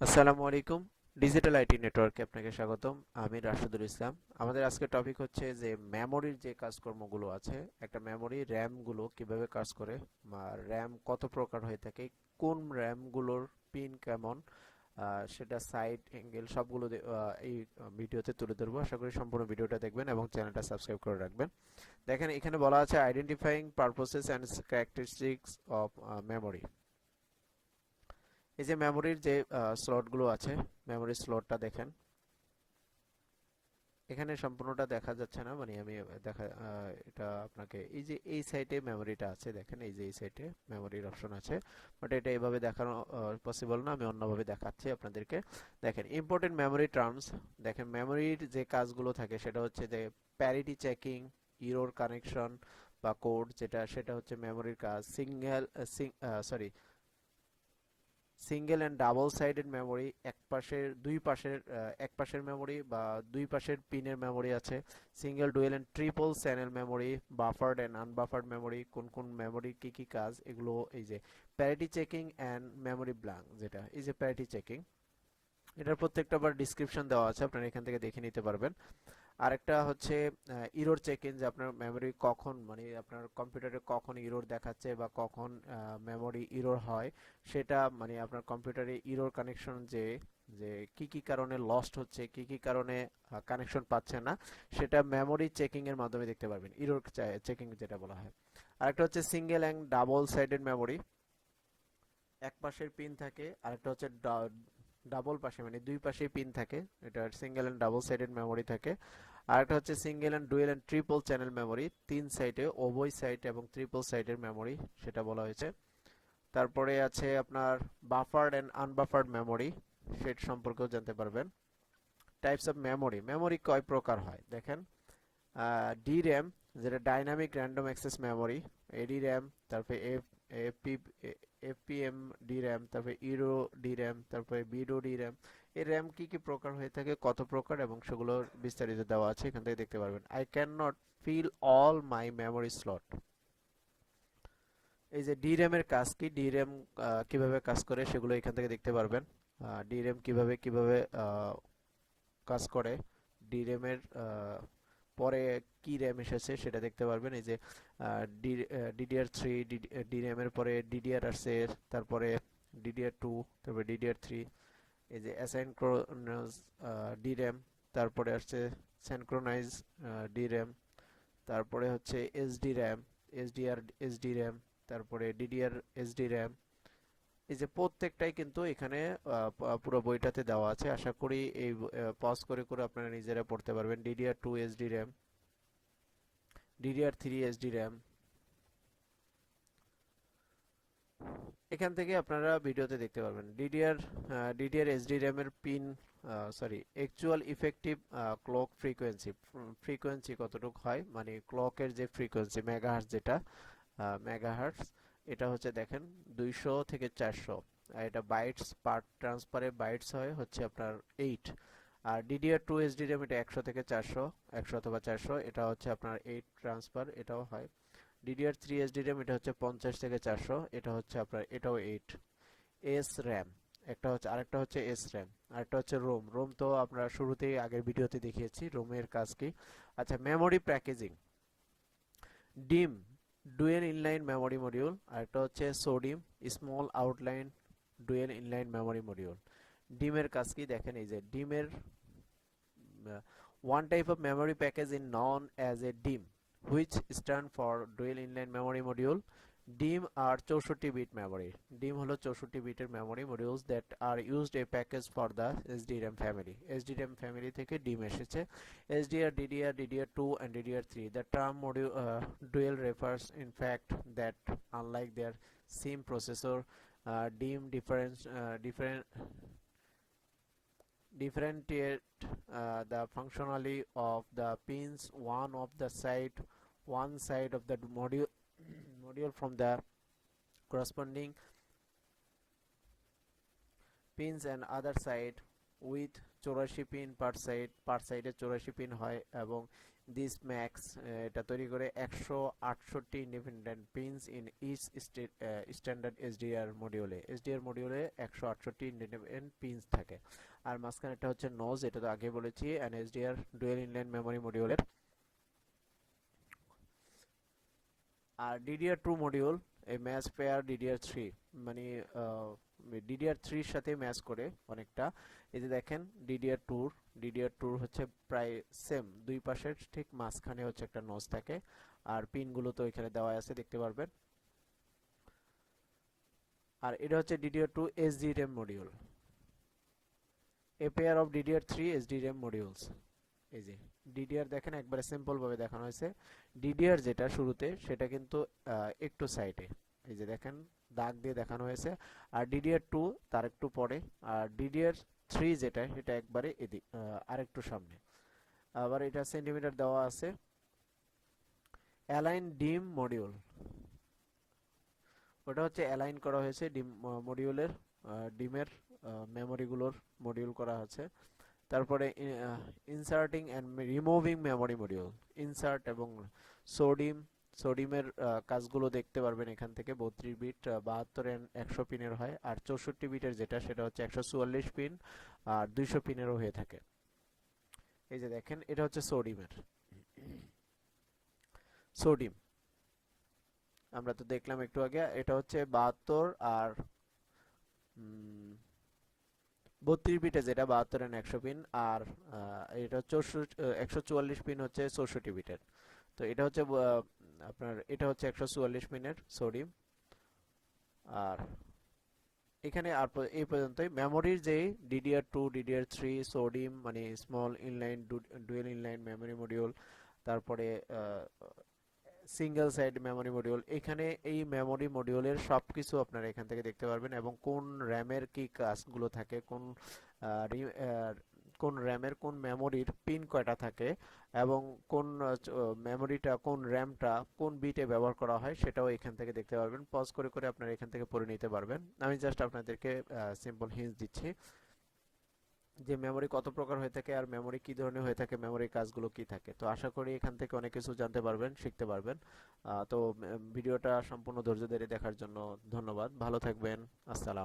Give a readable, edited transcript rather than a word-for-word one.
আসসালামু আলাইকুম। Digital IT নেটওয়ার্কে আপনাকে স্বাগতম। আমি রাশেদুল ইসলাম। আমাদের আজকের টপিক হচ্ছে যে মেমোরির যে কাজকর্মগুলো আছে, একটা মেমোরি র্যামগুলো কিভাবে কাজ করে, র্যাম কত প্রকার হয়ে থাকে, কোন র্যামগুলোর পিন কেমন, সেটা সাইড অ্যাঙ্গেল সবগুলো এই ভিডিওতে তুলে ধরবো। আশা করি সম্পূর্ণ ভিডিওটা দেখবেন এবং চ্যানেলটা সাবস্ক্রাইব করে রাখবেন। দেখেন এখানে বলা আছে identifying পারপোসেস and characteristics of memory. এই যে মেমোরির যে স্লটগুলো আছে, মেমোরি স্লটটা দেখেন। এখানে সম্পূর্ণটা দেখা যাচ্ছে না, মানে আমি এটা আপনাকে এই যে এই সাইটে মেমোরিটা আছে, দেখেন এই যে এই সাইটে মেমোরির অপশন আছে, বাট এটা এইভাবে দেখানো পসিবল না, আমি অন্যভাবে দেখাচ্ছি আপনাদেরকে। দেখেন ইম্পর্টেন্ট মেমোরি টার্মস। দেখেন মেমোরির যে কাজগুলো থাকে সেটা হচ্ছে যে প্যারিটি চেকিং, ইরোর কানেকশন বা কোড, সেটা হচ্ছে মেমোরির কাজ। Sorry single and double sided memory, এক পাশের মেমোরি বা দুই পাশের পিনের মেমোরি আছে। Single dual and triple channel memory, buffered and unbuffered memory, কোন কোন মেমোরি কি কি কাজ, এগুলো এই যে parity checking and memory blank, যেটা এই যে প্যারিটি চেকিং, এটার প্রত্যেকটা আবার ডিসক্রিপশন দেওয়া আছে, আপনারা এখান থেকে দেখে নিতে পারবেন। আরেকটা হচ্ছে ইরোর চেক ইন, যে আপনার মেমোরি কখন, মানে আপনার কম্পিউটারে কখন ইরোর দেখাচ্ছে বা কখন মেমোরি ইরোর হয়, সেটা মানে আপনার কম্পিউটারে ইরোর কানেকশন যে যে কি কি কারণে লস্ট হচ্ছে, কি কি কারণে কানেকশন পাচ্ছে না, সেটা মেমোরি চেকিং এর মাধ্যমে দেখতে পারবেন, ইরোর চেকিং যেটা বলা হয়। আরেকটা হচ্ছে single and double sided memory, এক পাশের পিন থাকে, আরেকটা হচ্ছে ডাবল পাশে, মানে দুই পাশেই পিন থাকে, এটা single and double sided memory থাকে। আরেকটা হচ্ছে single and dual and triple channel memory, তিন সাইডে, উভয় সাইড এবং ট্রিপল সাইডের মেমোরি, সেটা বলা হয়েছে। তারপরে আছে আপনার বাফার্ড অ্যান্ড আনবাফার্ড মেমোরি, সেট সম্পর্কেও জানতে পারবেন। টাইপস অফ মেমোরি, মেমোরি কয় প্রকার হয় দেখেন। ডি র্যাম, যেটা ডাইনামিক র্যান্ডম অ্যাক্সেস মেমোরি, এডি র্যাম, তারপরে এফপি এফপিএম ডি র্যাম, তারপরে ইরো ডি র্যাম, তারপরে বিডো ডি র্যাম। এই র্যাম কি কি প্রকার হয়ে থাকে, কত প্রকার, এবং সেগুলোর বিস্তারিত দেওয়া আছে, এখান থেকে দেখতে পারবেন। I can not fill all my memory slot. এই যে ডি র্যামের কাজ কি, ডি র্যাম কিভাবে কাজ করে, সেগুলো এখান থেকে দেখতে পারবেন। ডি র্যাম কিভাবে কিভাবে কাজ করে, ডি র্যামের পরে কি র্যাম এসেছে সেটা দেখতে পারবেন। এই যে ডিডিআর 3, ডি র্যামের পরে ডিডিআর আসছে, তারপরে ডিডিআর 2, তারপরে ডিডিআর 3। এই যে অ্যাসাইনক্রোনাস ডি র্যাম, তারপরে আসছে সিনক্রোনাইজ ডি র্যাম, তারপরে হচ্ছে SD RAM, SDR SD RAM, তারপরে ডিডিআর এসডি র্যাম। এই যে প্রত্যেকটাই কিন্তু এখানে পুরো বইটাতে দেওয়া আছে। আশা করি এই পজ করে করে আপনারা নিজেরা পড়তে পারবেন। DDR 2 SD RAM, DDR 3 SD RAM, এখান থেকে আপনারা ভিডিওতে দেখতে পারবেন। ডিডিআর এসডি র্যাম এর pin, sorry, actual effective clock frequency, frequency কতটুকু হয়, মানে ক্লকের যে ফ্রিকোয়েন্সি মেগাহার্টজ, যেটা মেগাহার্টজ, এটা হচ্ছে দেখেন 200 থেকে 400। আর এটা বাইটস পার ট্রান্সফারে বাইটস হয় হচ্ছে আপনার 8। আর ডিডিআর 2 এসডি র্যাম, এটা 100 থেকে 400, 100 অথবা 400, এটা হচ্ছে আপনার 8 ট্রান্সফার, এটাও হয়। ডিডিআর 3 এসডি র্যাম, এটা হচ্ছে 50 থেকে 400, এটা হচ্ছে আপনার, এটাও 8। এস র্যাম একটা হচ্ছে, আরেকটা হচ্ছে এস র্যাম, আরেকটা হচ্ছে রোম। রোম তো আমরা শুরুতেই আগের ভিডিওতে দেখিয়েছি রোমের কাজ কি। আচ্ছা, memory packaging, DIMM, dual inline memory module, আরেকটা হচ্ছে SODIMM, small outline dual inline memory module. ডিমের কাজ কি দেখেন। এই যে ডিমের one type of memory package is known as a DIM, which stand for dual inline memory module. DIM are 64 bit memory. DIM হলো 64 বিটের memory modules that are used a package for the SDRAM family. SDRAM family থেকে DIM এসেছে। SDR, DDR, DDR2 and DDR3. The term module dual refers in fact that unlike their same processor, DIM differentiate the functionality of the pins, one side of the module module from the corresponding pins and other side with 84 pin per সাইডে 84 pin হয় এবং this max এটা তৈরি করে 168 independent pins in each standard SDR মডিউলে 168 independent pins থাকে। আর মাঝখানেরটা হচ্ছে nose, এটা তো আগে বলেছি, N SDR dual inline memory মডিউলের। আর ডিডিআর টু মডিউল এই ম্যাচ পেয়ার ডিডিআর থ্রি, মানে ডিডিআর থ্রির সাথে ম্যাচ করে অনেকটা। এই যে দেখেন ডিডিআর টুর হচ্ছে প্রায় সেম, দুই পাশের ঠিক মাঝখানে হচ্ছে একটা নোজ থাকে, আর পিনগুলো তো এখানে দেওয়া আছে দেখতে পারবেন। আর এটা হচ্ছে DDR two SDRAM module, a pair of DDR three SDRAM modules. এই যে ডিডিআর দেখেন একবারে সিম্পল ভাবে দেখানো হয়েছে। ডিডিআর যেটা শুরুতে সেটা কিন্তু একটু সাইডে, এই যে দেখেন দাগ দিয়ে দেখানো হয়েছে। আর ডিডিআর টু তার একটু পরে। আর ডিডিআর থ্রি যেটা সেটা একবারে এদিক আরেকটু সামনে। আবার এটা সেন্টিমিটার দেওয়া আছে। অ্যালাইন ডিম মডিউল, ওটা হচ্ছে অ্যালাইন করা হয়েছে ডিম মডিউলের, ডিমের মেমোরিগুলোর মডিউল করা আছে। তারপরে inserting and removing memory module, insert এবং সোডিম সোডিমের কাজগুলো দেখতে পারবেন এখান থেকে। 32 বিট 72 এন্ড 100 পিনের হয়, আর 64 বিটের যেটা সেটা হচ্ছে 144 পিন আর 200 পিনেরও হয়ে থাকে। এই যে দেখেন এটা হচ্ছে সোডিম আমরা তো দেখলাম একটু আগে। এটা হচ্ছে 72 আর 32 বিটে যেটা 72 এন্ড 100 পিন, আর এটা 144 পিন হচ্ছে 64 বিটের। তো এটা হচ্ছে আপনার এটা হচ্ছে 144 পিনের সোডিয়াম। আর এখানে আর এই পর্যন্তই মেমোরির যে DDR two DDR three SODIMM মানে small inline dual inline memory module, তারপরে সিঙ্গেল সাইড মেমোরি মডিউল, এখানে এই মেমোরি মডিউলের সবকিছু আপনারা এখান থেকে দেখতে পারবেন। এবং কোন র্যামের কি কাজগুলো থাকে, কোন র্যামের কোন মেমোরির পিন কয়টা থাকে, এবং কোন মেমোরিটা কোন র্যামটা কোন বিটে ব্যবহার করা হয় সেটাও এখান থেকে দেখতে পারবেন। পজ করে করে আপনারা এখান থেকে পড়ে নিতে পারবেন। আমি জাস্ট আপনাদেরকে সিম্পল হিন্টস দিচ্ছি যে মেমোরি কত প্রকার হয়ে থাকে, আর মেমোরি কি ধরনের হয়ে থাকে, মেমোরির কাজগুলো কি থাকে। তো আশা করি এখান থেকে অনেক কিছু জানতে পারবেন, শিখতে পারবেন। তো ভিডিওটা সম্পূর্ণ ধৈর্য ধরে দেখার জন্য ধন্যবাদ। ভালো থাকবেন। আসসালাম।